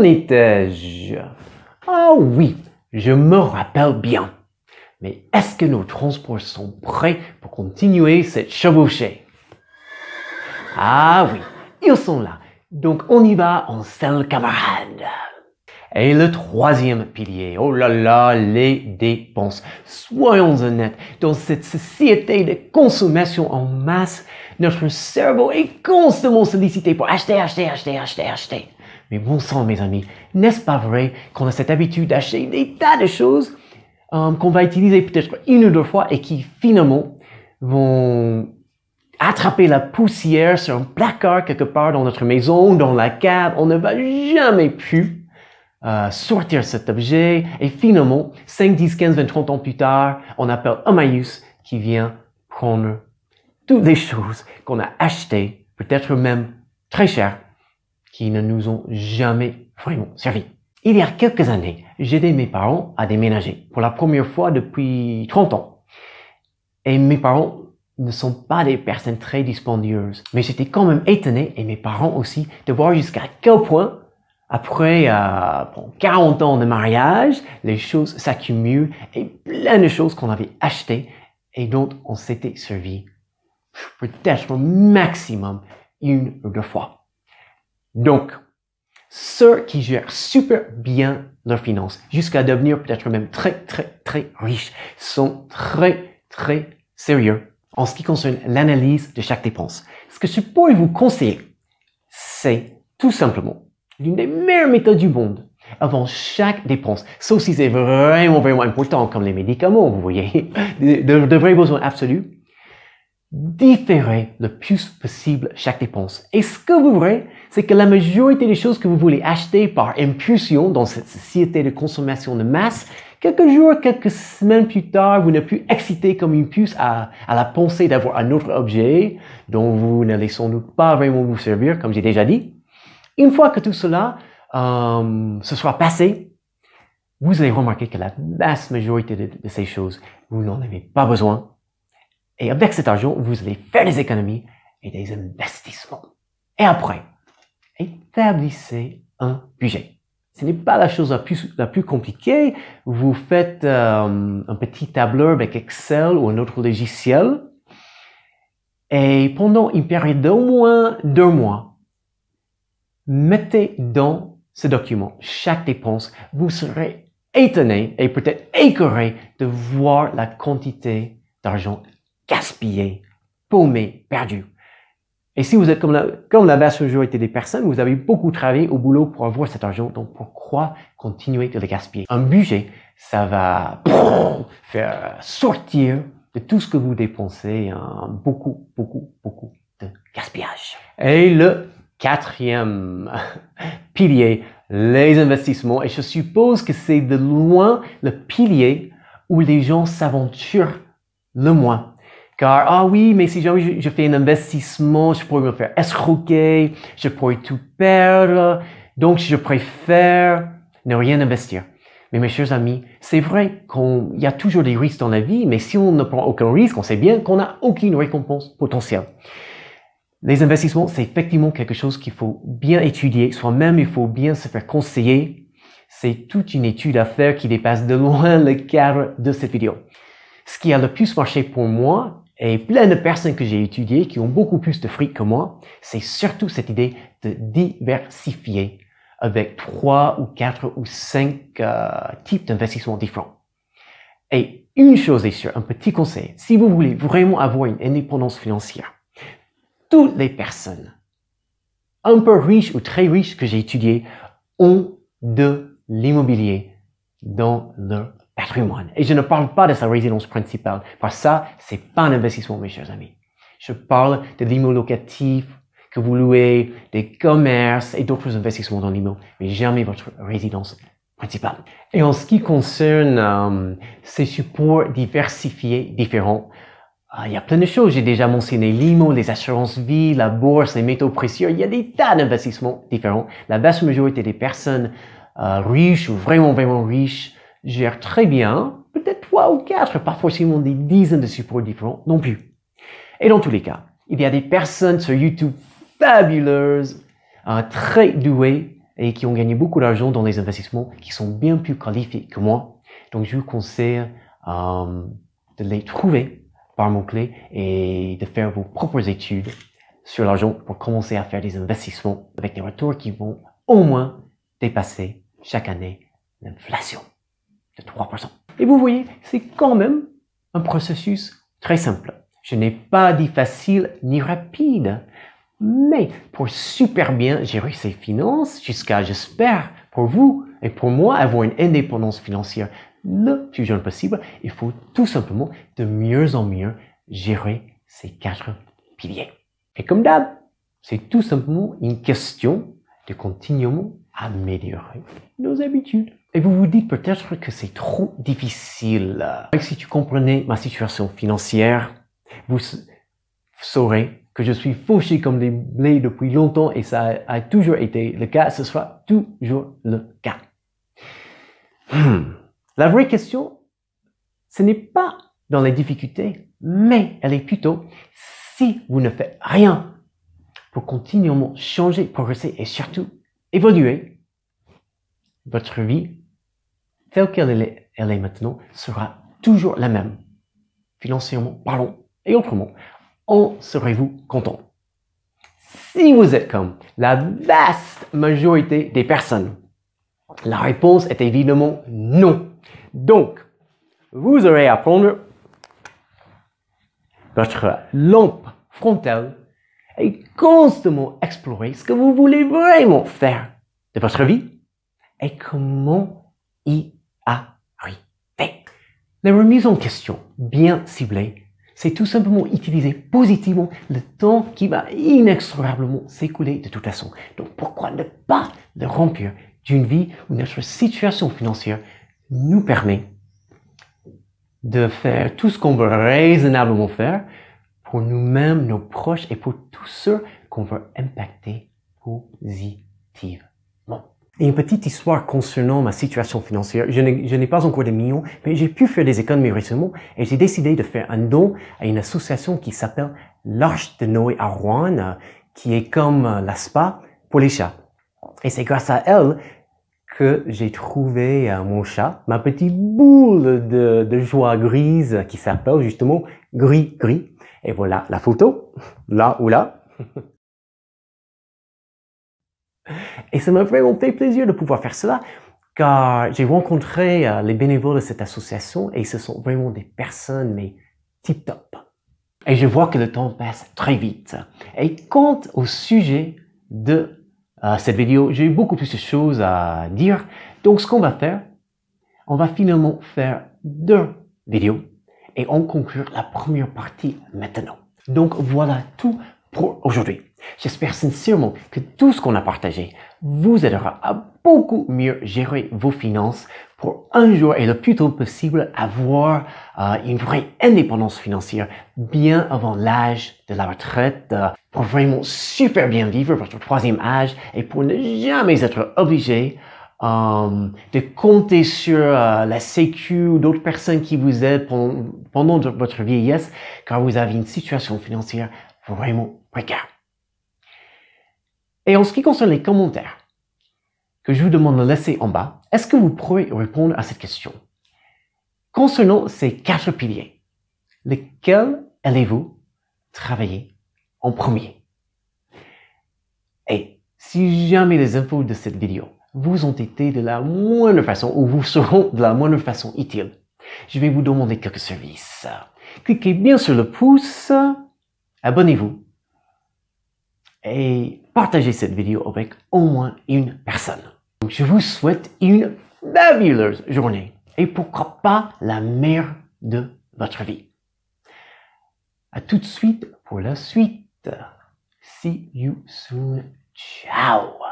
en étais-je? Ah oui, je me rappelle bien. Mais est-ce que nos transports sont prêts pour continuer cette chevauchée? Ah oui, ils sont là. Donc on y va en selle, camarades. Et le troisième pilier, oh là là, les dépenses. Soyons honnêtes, dans cette société de consommation en masse, notre cerveau est constamment sollicité pour acheter. Mais bon sang, mes amis, n'est-ce pas vrai qu'on a cette habitude d'acheter des tas de choses qu'on va utiliser peut-être une ou deux fois et qui finalement vont attraper la poussière sur un placard quelque part dans notre maison, dans la cave. On ne va jamais plus sortir cet objet et finalement, 5, 10, 15, 20, 30 ans plus tard, on appelle Emmaüs qui vient prendre toutes les choses qu'on a achetées, peut-être même très chères, qui ne nous ont jamais vraiment servi. Il y a quelques années, j'ai aidé mes parents à déménager pour la première fois depuis 30 ans. Et mes parents ne sont pas des personnes très dispendieuses. Mais j'étais quand même étonné, et mes parents aussi, de voir jusqu'à quel point après 40 ans de mariage, les choses s'accumulent et plein de choses qu'on avait achetées et dont on s'était servi peut-être au maximum une ou deux fois. Donc, ceux qui gèrent super bien leurs finances, jusqu'à devenir peut-être même très riches, sont très sérieux en ce qui concerne l'analyse de chaque dépense. Ce que je pourrais vous conseiller, c'est tout simplement l'une des meilleures méthodes du monde. Avant chaque dépense, ça aussi c'est vraiment important comme les médicaments, vous voyez, de vrais besoins absolus, différez le plus possible chaque dépense. Et ce que vous verrez, c'est que la majorité des choses que vous voulez acheter par impulsion dans cette société de consommation de masse, quelques jours, quelques semaines plus tard, vous n'êtes plus excité comme une puce à la pensée d'avoir un autre objet dont vous n'allez sans doute pas vraiment vous servir, comme j'ai déjà dit. Une fois que tout cela se sera passé, vous allez remarquer que la vaste majorité de ces choses, vous n'en avez pas besoin. Et avec cet argent, vous allez faire des économies et des investissements. Et après, établissez un budget. Ce n'est pas la chose la plus compliquée. Vous faites un petit tableur avec Excel ou un autre logiciel. Et pendant une période d'au moins 2 mois, mettez dans ce document chaque dépense. Vous serez étonné et peut-être écœuré de voir la quantité d'argent gaspillé, paumé, perdu. Et si vous êtes comme la vaste majorité des personnes, vous avez beaucoup travaillé au boulot pour avoir cet argent, donc pourquoi continuer de le gaspiller? Un budget, ça va faire sortir de tout ce que vous dépensez beaucoup de gaspillage. Et le quatrième pilier, les investissements. Et je suppose que c'est de loin le pilier où les gens s'aventurent le moins. Car, ah oui, mais si jamais je fais un investissement, je pourrais me faire escroquer, je pourrais tout perdre, donc je préfère ne rien investir. Mais mes chers amis, c'est vrai qu'il y a toujours des risques dans la vie, mais si on ne prend aucun risque, on sait bien qu'on n'a aucune récompense potentielle. Les investissements, c'est effectivement quelque chose qu'il faut bien étudier. Soi-même, il faut bien se faire conseiller. C'est toute une étude à faire qui dépasse de loin le cadre de cette vidéo. Ce qui a le plus marché pour moi, et plein de personnes que j'ai étudiées qui ont beaucoup plus de fric que moi, c'est surtout cette idée de diversifier avec 3 ou 4 ou 5 types d'investissements différents. Et une chose est sûre, un petit conseil, si vous voulez vraiment avoir une indépendance financière, toutes les personnes un peu riches ou très riches que j'ai étudiées ont de l'immobilier dans leur patrimoine. Et je ne parle pas de sa résidence principale, parce que ça, c'est pas un investissement, mes chers amis. Je parle de l'immo locatif que vous louez, des commerces et d'autres investissements dans l'immo, mais jamais votre résidence principale. Et en ce qui concerne ces supports diversifiés différents, il y a plein de choses. J'ai déjà mentionné l'IMO, les assurances vie, la bourse, les métaux précieux. Il y a des tas d'investissements différents. La vaste majorité des personnes riches ou vraiment riches gèrent très bien, peut-être 3 ou 4, pas forcément des dizaines de supports différents non plus. Et dans tous les cas, il y a des personnes sur YouTube fabuleuses, très douées et qui ont gagné beaucoup d'argent dans les investissements, qui sont bien plus qualifiés que moi. Donc, je vous conseille de les trouver par mots-clés et de faire vos propres études sur l'argent pour commencer à faire des investissements avec des retours qui vont au moins dépasser chaque année l'inflation de 3%. Et vous voyez, c'est quand même un processus très simple. Je n'ai pas dit facile ni rapide, mais pour super bien gérer ses finances, jusqu'à, j'espère, pour vous et pour moi, avoir une indépendance financière le plus jeune possible, il faut tout simplement de mieux en mieux gérer ces 4 piliers. Et comme d'hab, c'est tout simplement une question de continuellement améliorer nos habitudes. Et vous vous dites peut-être que c'est trop difficile. Si tu comprenais ma situation financière, vous saurez que je suis fauché comme des blés depuis longtemps et ça a toujours été le cas, ce sera toujours le cas. La vraie question, ce n'est pas dans les difficultés, mais elle est plutôt si vous ne faites rien pour continuellement changer, progresser et surtout évoluer, votre vie, telle qu'elle est maintenant, sera toujours la même. Financièrement parlant et autrement, en serez-vous content? Si vous êtes comme la vaste majorité des personnes, la réponse est évidemment non. Donc, vous aurez à prendre votre lampe frontale et constamment explorer ce que vous voulez vraiment faire de votre vie et comment y arriver. La remise en question bien ciblée, c'est tout simplement utiliser positivement le temps qui va inexorablement s'écouler de toute façon. Donc pourquoi ne pas le remplir d'une vie où notre situation financière nous permet de faire tout ce qu'on veut raisonnablement faire pour nous-mêmes, nos proches et pour tous ceux qu'on veut impacter positivement. Et une petite histoire concernant ma situation financière. Je n'ai pas encore des millions, mais j'ai pu faire des économies récemment et j'ai décidé de faire un don à une association qui s'appelle l'Arche de Noé à Rouen, qui est comme la spa pour les chats. Et c'est grâce à elle que j'ai trouvé mon chat, ma petite boule de joie grise qui s'appelle justement Gris Gris. Et voilà la photo, là ou là. Et ça m'a vraiment fait plaisir de pouvoir faire cela, car j'ai rencontré les bénévoles de cette association et ce sont vraiment des personnes, mais tip-top. Et je vois que le temps passe très vite. Et quant au sujet de cette vidéo, j'ai beaucoup plus de choses à dire. Donc ce qu'on va faire, on va finalement faire 2 vidéos et on conclure la première partie maintenant. Donc voilà tout pour aujourd'hui. J'espère sincèrement que tout ce qu'on a partagé vous aidera à beaucoup mieux gérer vos finances pour un jour et le plus tôt possible avoir une vraie indépendance financière bien avant l'âge de la retraite pour vraiment super bien vivre votre 3e âge et pour ne jamais être obligé de compter sur la Sécu ou d'autres personnes qui vous aident pendant votre vieillesse car vous avez une situation financière vraiment précaire. Et en ce qui concerne les commentaires que je vous demande de laisser en bas, est-ce que vous pourrez répondre à cette question? Concernant ces 4 piliers, lesquels allez-vous travailler en premier? Et si jamais les infos de cette vidéo vous ont été de la moindre façon ou vous seront de la moindre façon utiles, je vais vous demander quelques services. Cliquez bien sur le pouce, abonnez-vous et partagez cette vidéo avec au moins une personne. Donc, je vous souhaite une fabuleuse journée et pourquoi pas la meilleure de votre vie. À tout de suite pour la suite. See you soon. Ciao!